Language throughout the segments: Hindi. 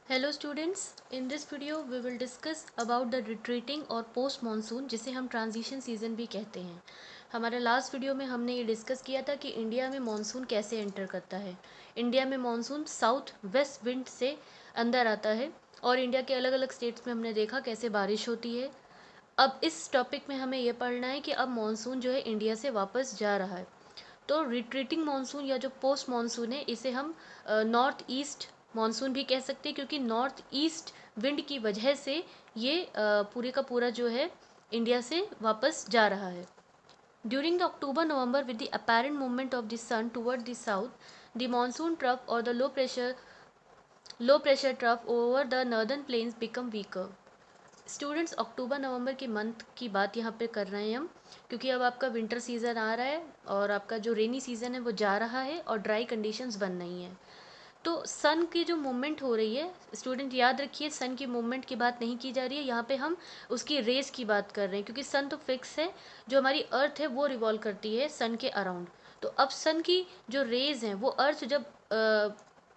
Hello students, in this video we will discuss about the retreating और पोस्ट मानसून, जिसे हम ट्रांजिशन सीजन भी कहते हैं। हमारे लास्ट वीडियो में हमने ये डिस्कस किया था कि इंडिया में मानसून कैसे एंटर करता है। इंडिया में मानसून साउथ वेस्ट विंड से अंदर आता है और इंडिया के अलग अलग स्टेट्स में हमने देखा कैसे बारिश होती है। अब इस टॉपिक में हमें ये पढ़ना है कि अब मानसून जो है इंडिया से वापस जा रहा है। तो रिट्रीटिंग मानसून या जो पोस्ट मानसून है, इसे हम नॉर्थ ईस्ट मानसून भी कह सकते हैं, क्योंकि नॉर्थ ईस्ट विंड की वजह से ये पूरे का पूरा जो है इंडिया से वापस जा रहा है। During the October November with the apparent movement of the sun toward the south, the monsoon trough और the low pressure trough over the northern plains become weaker. Students, October November के मंथ की बात यहाँ पे कर रहे हैं हम, क्योंकि अब आपका विंटर सीज़न आ रहा है और आपका जो रेनी सीज़न है वो जा रहा है और ड्राई कंडीशंस बन रही हैं। तो सन की जो मूवमेंट हो रही है, स्टूडेंट याद रखिए, सन की मूवमेंट की बात नहीं की जा रही है यहाँ पे, हम उसकी रेस की बात कर रहे हैं, क्योंकि सन तो फिक्स है। जो हमारी अर्थ है वो रिवॉल्व करती है सन के अराउंड। तो अब सन की जो रेज हैं वो अर्थ जब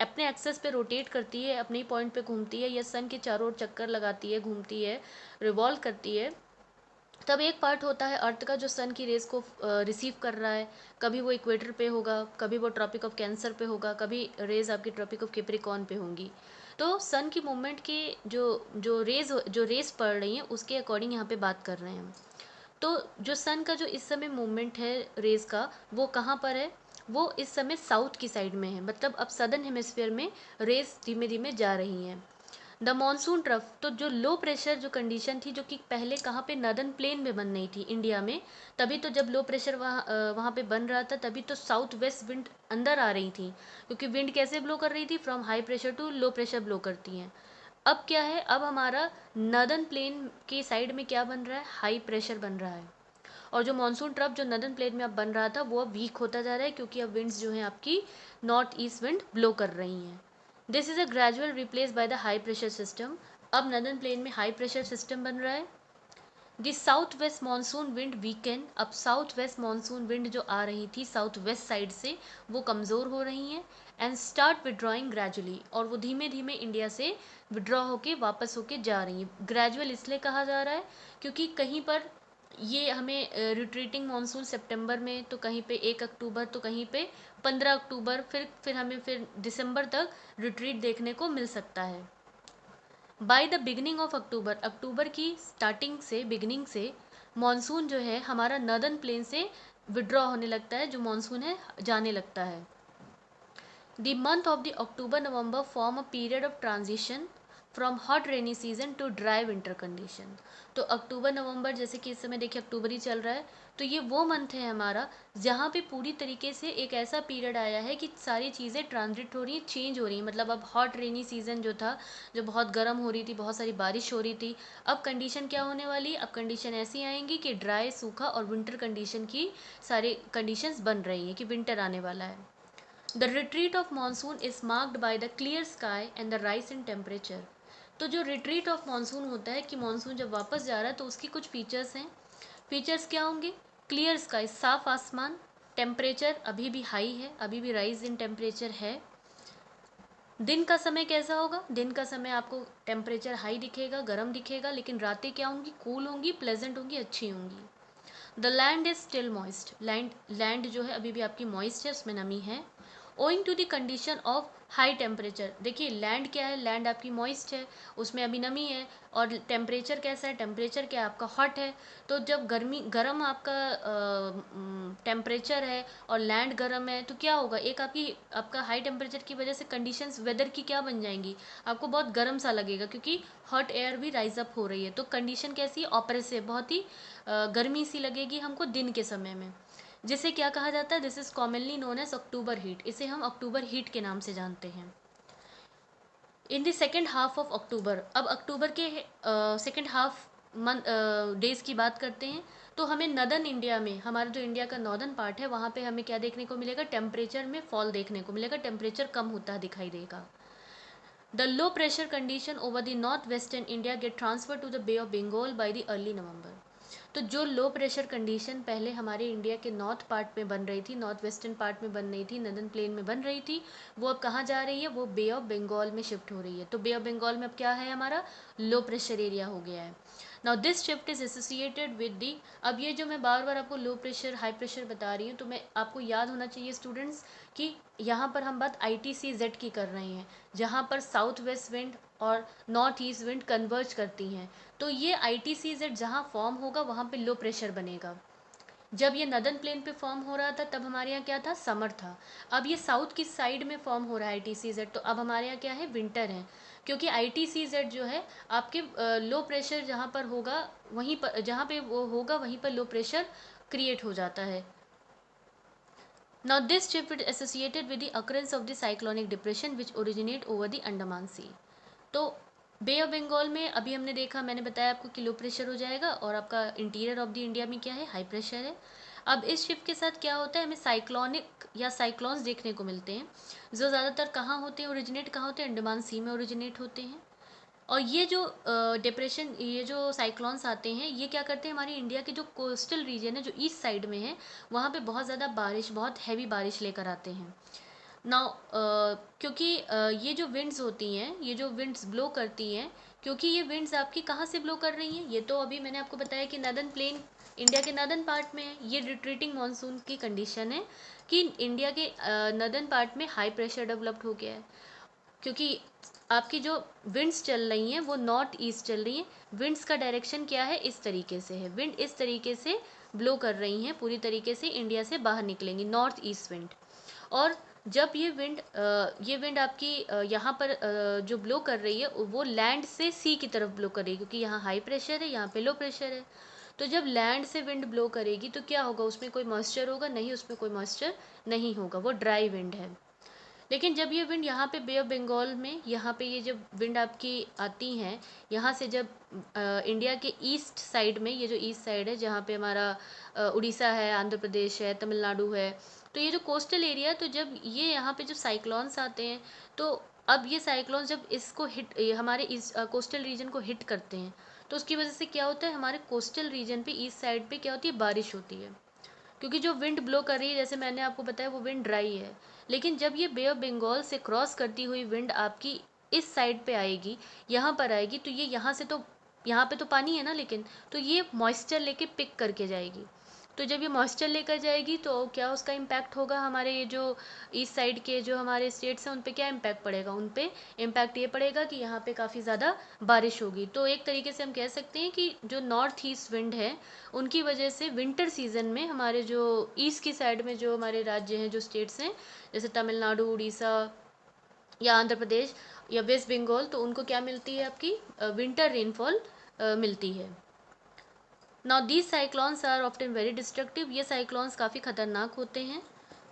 अपने एक्सेस पे रोटेट करती है, अपने ही पॉइंट पे घूमती है या सन के चारों ओर चक्कर लगाती है, घूमती है, रिवॉल्व करती है, तब एक पार्ट होता है अर्थ का जो सन की रेस को रिसीव कर रहा है। कभी वो इक्वेटर पे होगा, कभी वो ट्रॉपिक ऑफ कैंसर पे होगा, कभी रेज आपकी ट्रॉपिक ऑफ कैप्रिकॉर्न पे होंगी। तो सन की मूवमेंट की जो जो रेस पड़ रही हैं उसके अकॉर्डिंग यहाँ पे बात कर रहे हैं हम। तो जो सन का जो इस समय मूवमेंट है रेज का, वो कहाँ पर है? वो इस समय साउथ की साइड में है, मतलब अब सदर्न हेमिस्फीयर में रेज धीमे धीमे जा रही हैं। द मॉनसून ट्रफ, तो जो लो प्रेशर जो कंडीशन थी, जो कि पहले कहाँ पे नदर्न प्लेन में बन रही थी इंडिया में, तभी तो जब लो प्रेशर वहाँ पे बन रहा था तभी तो साउथ वेस्ट विंड अंदर आ रही थी, क्योंकि विंड कैसे ब्लो कर रही थी? From high pressure to low pressure blow करती हैं। अब क्या है, अब हमारा नदर्न प्लेन की साइड में क्या बन रहा है? हाई प्रेशर बन रहा है। और जो मानसून ट्रफ जो नदर्न प्लेन में अब बन रहा था वो अब वीक होता जा रहा है, क्योंकि अब विंड्स जो हैं आपकी नॉर्थ ईस्ट विंड ब्लो कर रही हैं। This is a gradual replace by the high pressure system. अब नदर्न प्लेन में हाई प्रेशर सिस्टम बन रहा है। The south west monsoon wind weekend, अब साउथ वेस्ट मानसून विंड जो आ रही थी साउथ वेस्ट साइड से, वो कमज़ोर हो रही हैं। एंड स्टार्ट विड्रॉइंग ग्रेजुअली, और वो धीमे धीमे इंडिया से विड्रॉ होके वापस होके जा रही हैं। ग्रेजुअल इसलिए कहा जा रहा है क्योंकि कहीं पर ये हमें रिट्रीटिंग मानसून सितंबर में, तो कहीं पे 1 अक्टूबर, तो कहीं पे 15 अक्टूबर, फिर हमें फिर दिसंबर तक रिट्रीट देखने को मिल सकता है। By the beginning of October, October की स्टार्टिंग से, बिगनिंग से मॉनसून जो है हमारा नर्दर्न प्लेन से विड्रॉ होने लगता है, जो मॉनसून है जाने लगता है। The month of the October November form a period of transition from hot rainy season to dry winter condition। तो अक्टूबर नवंबर, जैसे कि इस समय देखिए अक्टूबर ही चल रहा है, तो ये वो मंथ है हमारा जहाँ पे पूरी तरीके से एक ऐसा पीरियड आया है कि सारी चीज़ें ट्रांजिट हो रही हैं, चेंज हो रही हैं। मतलब अब हॉट रेनी सीजन जो था, जो बहुत गर्म हो रही थी, बहुत सारी बारिश हो रही थी, अब कंडीशन क्या होने वाली है? अब कंडीशन ऐसी आएंगी कि ड्राई, सूखा और विंटर कंडीशन की सारी कंडीशंस बन रही हैं कि विंटर आने वाला है। The retreat of monsoon is marked by the clear sky and the rise in temperature. तो जो रिट्रीट ऑफ मानसून होता है कि मानसून जब वापस जा रहा है तो उसकी कुछ फीचर्स हैं। फीचर्स क्या होंगे? क्लियर स्काई, साफ आसमान, टेम्परेचर अभी भी हाई है, अभी भी राइज इन टेम्परेचर है। दिन का समय कैसा होगा? दिन का समय आपको टेम्परेचर हाई दिखेगा, गर्म दिखेगा, लेकिन रातें क्या होंगी? कूल होंगी, प्लेजेंट होंगी, अच्छी होंगी। The land is still moist, land जो है अभी भी आपकी मॉइस्ट है, उसमें नमी है। Owing to the condition of high temperature, देखिए लैंड क्या है? लैंड आपकी मॉइस्ट है, उसमें अभी नमी है। और टेम्परेचर कैसा है? टेम्परेचर क्या है आपका? हॉट है। तो जब गर्म आपका टेम्परेचर है और लैंड गर्म है, तो क्या होगा? एक आपका हाई टेम्परेचर की वजह से कंडीशंस वेदर की क्या बन जाएंगी? आपको बहुत गर्म सा लगेगा, क्योंकि हॉट एयर भी राइज अप हो रही है। तो कंडीशन कैसी है? ऑपरेसिव, बहुत ही गर्मी सी लगेगी हमको दिन के समय में, जिसे क्या कहा जाता है? This is commonly known as October heat, इसे हम अक्टूबर हीट के नाम से जानते हैं। In the second half of October, अब अक्टूबर के सेकेंड हाफ मंथ डेज की बात करते हैं, तो हमें नदर्न इंडिया में, हमारा जो इंडिया का नॉर्दर्न पार्ट है, वहाँ पे हमें क्या देखने को मिलेगा? टेम्परेचर में फॉल देखने को मिलेगा, टेम्परेचर कम होता दिखाई देगा। The low pressure condition over the north western India get transfer to the bay of Bengal by the early November. तो जो लो प्रेशर कंडीशन पहले हमारे इंडिया के नॉर्थ पार्ट में बन रही थी, नॉर्थ वेस्टर्न पार्ट में बन रही थी, नदर्न प्लेन में बन रही थी, वो अब कहाँ जा रही है, वो बे ऑफ बंगाल में शिफ्ट हो रही है। तो बे ऑफ बंगाल में अब क्या है, हमारा लो प्रेशर एरिया हो गया है। Now this shift is associated with the, अब ये जो मैं बार बार आपको लो प्रेशर हाई प्रेशर बता रही हूँ, तो मैं आपको याद होना चाहिए स्टूडेंट्स कि यहाँ पर हम बात ITCZ की कर रहे हैं, जहाँ पर साउथ वेस्ट विंड और नॉर्थ ईस्ट विंड कन्वर्ज करती हैं। तो ये ITCZ जहाँ फॉर्म होगा वहाँ पे लो प्रेशर बनेगा। जब ये नदर्न प्लेन पे फॉर्म हो रहा था तब हमारे यहाँ क्या था, समर था। अब ये साउथ की साइड में फॉर्म हो रहा है ITCZ, तो अब हमारे यहाँ क्या है, विंटर है। क्योंकि ITCZ जो है आपके लो प्रेशर जहाँ पर होगा वहीं पर, जहाँ पे वो होगा वहीं पर लो प्रेशर क्रिएट हो जाता है। Now this shift is associated with the occurrence of the cyclonic depression which originate over the Andaman Sea. तो बे ऑफ बंगाल में अभी हमने देखा, मैंने बताया आपको कि लो प्रेशर हो जाएगा और आपका इंटीरियर ऑफ द इंडिया में क्या है, हाई प्रेशर है। अब इस शिफ्ट के साथ क्या होता है, हमें साइक्लोनिक या साइक्लोन्स देखने को मिलते हैं, जो ज़्यादातर कहाँ होते हैं, ओरिजिनेट कहाँ होते हैं, अंडमान सी में ओरिजिनेट होते हैं। और ये जो डिप्रेशन, ये जो साइक्लोन्स आते हैं, ये क्या करते हैं, हमारी इंडिया के जो कोस्टल रीजन है, जो ईस्ट साइड में है, वहाँ पे बहुत ज़्यादा बारिश, बहुत हैवी बारिश लेकर आते हैं। नाउ क्योंकि ये जो विंड्स होती हैं, ये जो विंड्स ब्लो करती हैं, क्योंकि ये विंड्स आपकी कहाँ से ब्लो कर रही हैं, ये तो अभी मैंने आपको बताया कि नदर्न प्लेन इंडिया के नदर्न पार्ट में है। ये रिट्रीटिंग मानसून की कंडीशन है कि इंडिया के नदर्न पार्ट में हाई प्रेशर डेवलप्ड हो गया है, क्योंकि आपकी जो विंड्स चल रही हैं वो नॉर्थ ईस्ट चल रही हैं। विंड्स का डायरेक्शन क्या है, इस तरीके से है, विंड इस तरीके से ब्लो कर रही हैं, पूरी तरीके से इंडिया से बाहर निकलेंगी, नॉर्थ ईस्ट विंड। और जब ये विंड आपकी यहाँ पर जो ब्लो कर रही है वो लैंड से सी की तरफ ब्लो कर रही है, क्योंकि यहाँ हाई प्रेशर है, यहाँ पे लो प्रेशर है। तो जब लैंड से विंड ब्लो करेगी तो क्या होगा, उसमें कोई मॉइस्चर होगा, नहीं, उसमें कोई मॉइस्चर नहीं होगा, वो ड्राई विंड है। लेकिन जब ये विंड यहाँ पे बे ऑफ बंगाल में, यहाँ पे ये जब विंड आपकी आती हैं, यहाँ से जब इंडिया के ईस्ट साइड में, ये जो ईस्ट साइड है जहाँ पे हमारा उड़ीसा है, आंध्र प्रदेश है, तमिलनाडु है, तो ये जो कोस्टल एरिया, तो जब ये यहाँ पे जो साइक्लोन्स आते हैं, तो अब ये साइक्लोन्स जब इसको हिट, हमारे इस कोस्टल रीजन को हिट करते हैं, तो उसकी वजह से क्या होता है, हमारे कोस्टल रीजन पे ईस्ट साइड पे क्या होती है, बारिश होती है। क्योंकि जो विंड ब्लो कर रही है, जैसे मैंने आपको बताया, वो विंड ड्राई है। लेकिन जब ये बे ऑफ बंगाल से क्रॉस करती हुई विंड आपकी इस साइड पे आएगी, यहाँ पर आएगी, तो ये यहाँ से, तो यहाँ पे तो पानी है ना, लेकिन तो ये मॉइस्चर लेके पिक करके जाएगी। तो जब ये मॉइस्चर लेकर जाएगी तो क्या उसका इम्पैक्ट होगा, हमारे ये जो ईस्ट साइड के जो हमारे स्टेट्स हैं उन पे क्या इम्पैक्ट पड़ेगा, उन पे इम्पैक्ट ये पड़ेगा कि यहाँ पे काफ़ी ज़्यादा बारिश होगी। तो एक तरीके से हम कह सकते हैं कि जो नॉर्थ ईस्ट विंड है, उनकी वजह से विंटर सीजन में हमारे जो ईस्ट की साइड में जो हमारे राज्य हैं, जो स्टेट्स हैं, जैसे तमिलनाडु, उड़ीसा या आंध्र प्रदेश या वेस्ट बंगाल, तो उनको क्या मिलती है, आपकी विंटर रेनफॉल मिलती है। Now these cyclones are often very destructive, ये साइक्लॉन्स काफ़ी ख़तरनाक होते हैं,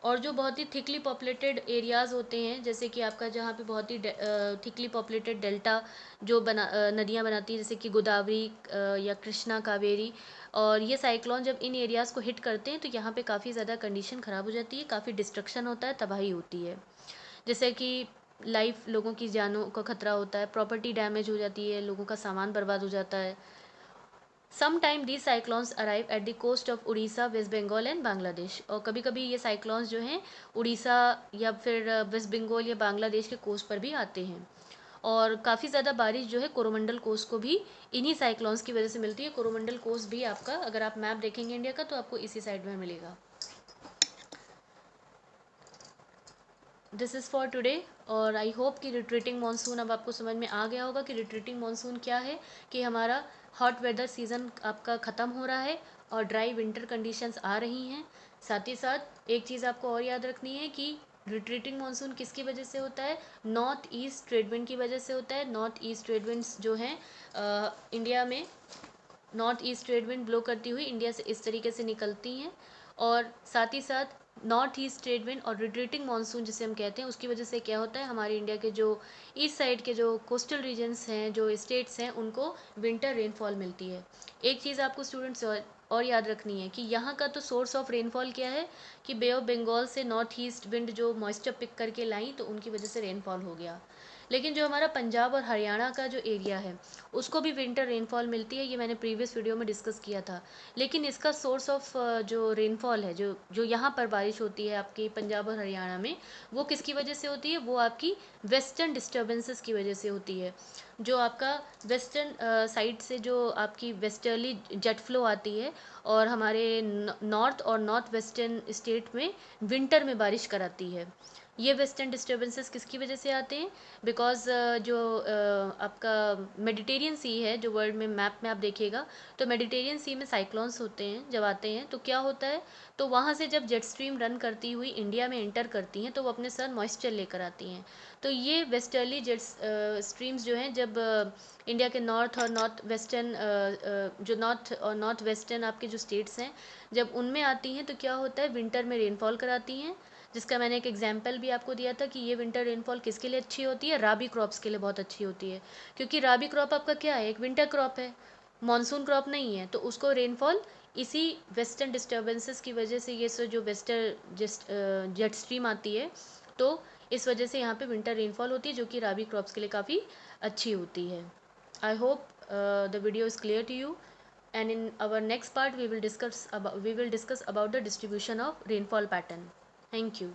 और जो बहुत ही थिकली पॉपुलेटेड एरियाज़ होते हैं, जैसे कि आपका जहाँ पे बहुत ही थिकली पॉपुलेटेड डेल्टा जो नदियाँ बनाती हैं, जैसे कि गोदावरी या कृष्णा, कावेरी, और ये साइक्लोन जब इन एरियाज़ को हिट करते हैं तो यहाँ पे काफ़ी ज़्यादा कंडीशन ख़राब हो जाती है, काफ़ी डिस्ट्रक्शन होता है, तबाही होती है। जैसे कि लाइफ, लोगों की जानों का खतरा होता है, प्रॉपर्टी डैमेज हो जाती है, लोगों का सामान बर्बाद हो जाता है। Sometime these cyclones arrive at the coast of Orissa, West Bengal and Bangladesh, और कभी कभी ये साइक्लोन्स जो हैं उड़ीसा या फिर वेस्ट बंगाल या बांग्लादेश के कोस्ट पर भी आते हैं। और काफ़ी ज़्यादा बारिश जो है कोरोमंडल कोस्ट को भी इन्हीं साइक्लोन्स की वजह से मिलती है। कोरोमंडल कोस्ट भी आपका, अगर आप मैप देखेंगे इंडिया का, तो आपको इसी साइड में मिलेगा। दिस इज़ फॉर टुडे, और आई होप कि रिट्रीटिंग मानसून अब आपको समझ में आ गया होगा कि रिट्रीटिंग मानसून क्या है, कि हमारा हॉट वेदर सीज़न आपका ख़त्म हो रहा है और ड्राई विंटर कंडीशंस आ रही हैं। साथ ही साथ एक चीज़ आपको और याद रखनी है कि रिट्रीटिंग मानसून किसकी वजह से होता है, नॉर्थ ईस्ट ट्रेड विंड की वजह से होता है। नॉर्थ ईस्ट ट्रेड विंड्स जो हैं इंडिया में, north east trade wind blow करती हुई इंडिया से इस तरीके से निकलती हैं, और साथ ही साथ नॉर्थ ईस्ट ट्रेड विंड और रिट्रीटिंग मानसून जिसे हम कहते हैं, उसकी वजह से क्या होता है, हमारे इंडिया के जो ईस्ट साइड के जो कोस्टल रीजन्स हैं, जो स्टेट्स हैं, उनको विंटर रेनफॉल मिलती है। एक चीज़ आपको स्टूडेंट्स और याद रखनी है कि यहाँ का तो सोर्स ऑफ रेनफॉल क्या है, कि बे ऑफ बंगाल से नॉर्थ ईस्ट विंड जो मॉइस्चर पिक करके लाई, तो उनकी वजह से रेनफॉल हो गया। लेकिन जो हमारा पंजाब और हरियाणा का जो एरिया है उसको भी विंटर रेनफॉल मिलती है, ये मैंने प्रीवियस वीडियो में डिस्कस किया था। लेकिन इसका सोर्स ऑफ जो रेनफॉल है, जो जो यहाँ पर बारिश होती है आपकी पंजाब और हरियाणा में, वो किसकी वजह से होती है? वो आपकी वेस्टर्न डिस्टर्बेंसेस की वजह से होती है। जो आपका वेस्टर्न साइड से जो आपकी वेस्टर्ली जेट फ्लो आती है और हमारे नॉर्थ और नॉर्थ वेस्टर्न स्टेट में विंटर में बारिश कराती है। ये वेस्टर्न डिस्टर्बेंसेस किसकी वजह से आते हैं? बिकॉज जो आपका मेडिटेरियन सी है, जो वर्ल्ड में मैप में आप देखिएगा तो मेडिटेरियन सी में साइक्लोन्स होते हैं, जब आते हैं तो क्या होता है, तो वहाँ से जब जेट स्ट्रीम रन करती हुई इंडिया में एंटर करती हैं तो वो अपने साथ मॉइस्चर लेकर आती हैं। तो ये वेस्टर्ली जेट स्ट्रीम्स जो हैं, जब इंडिया के नॉर्थ और नॉर्थ वेस्टर्न जो नॉर्थ और नॉर्थ वेस्टर्न आपके जो स्टेट्स हैं, जब उनमें आती हैं तो क्या होता है, विंटर में रेनफॉल कराती हैं। जिसका मैंने एक एग्जांपल भी आपको दिया था कि ये विंटर रेनफॉल किसके लिए अच्छी होती है? राबी क्रॉप्स के लिए बहुत अच्छी होती है। क्योंकि राबी क्रॉप आपका क्या है? एक विंटर क्रॉप है, मानसून क्रॉप नहीं है। तो उसको रेनफॉल इसी वेस्टर्न डिस्टर्बेंसेस की वजह से, ये जो वेस्टर्न जेट स्ट्रीम आती है, तो इस वजह से यहाँ पे विंटर रेनफॉल होती है, जो कि राबी क्रॉप्स के लिए काफ़ी अच्छी होती है। I hope the video is clear to you, and in our next part we will discuss about the distribution of rainfall pattern. Thank you.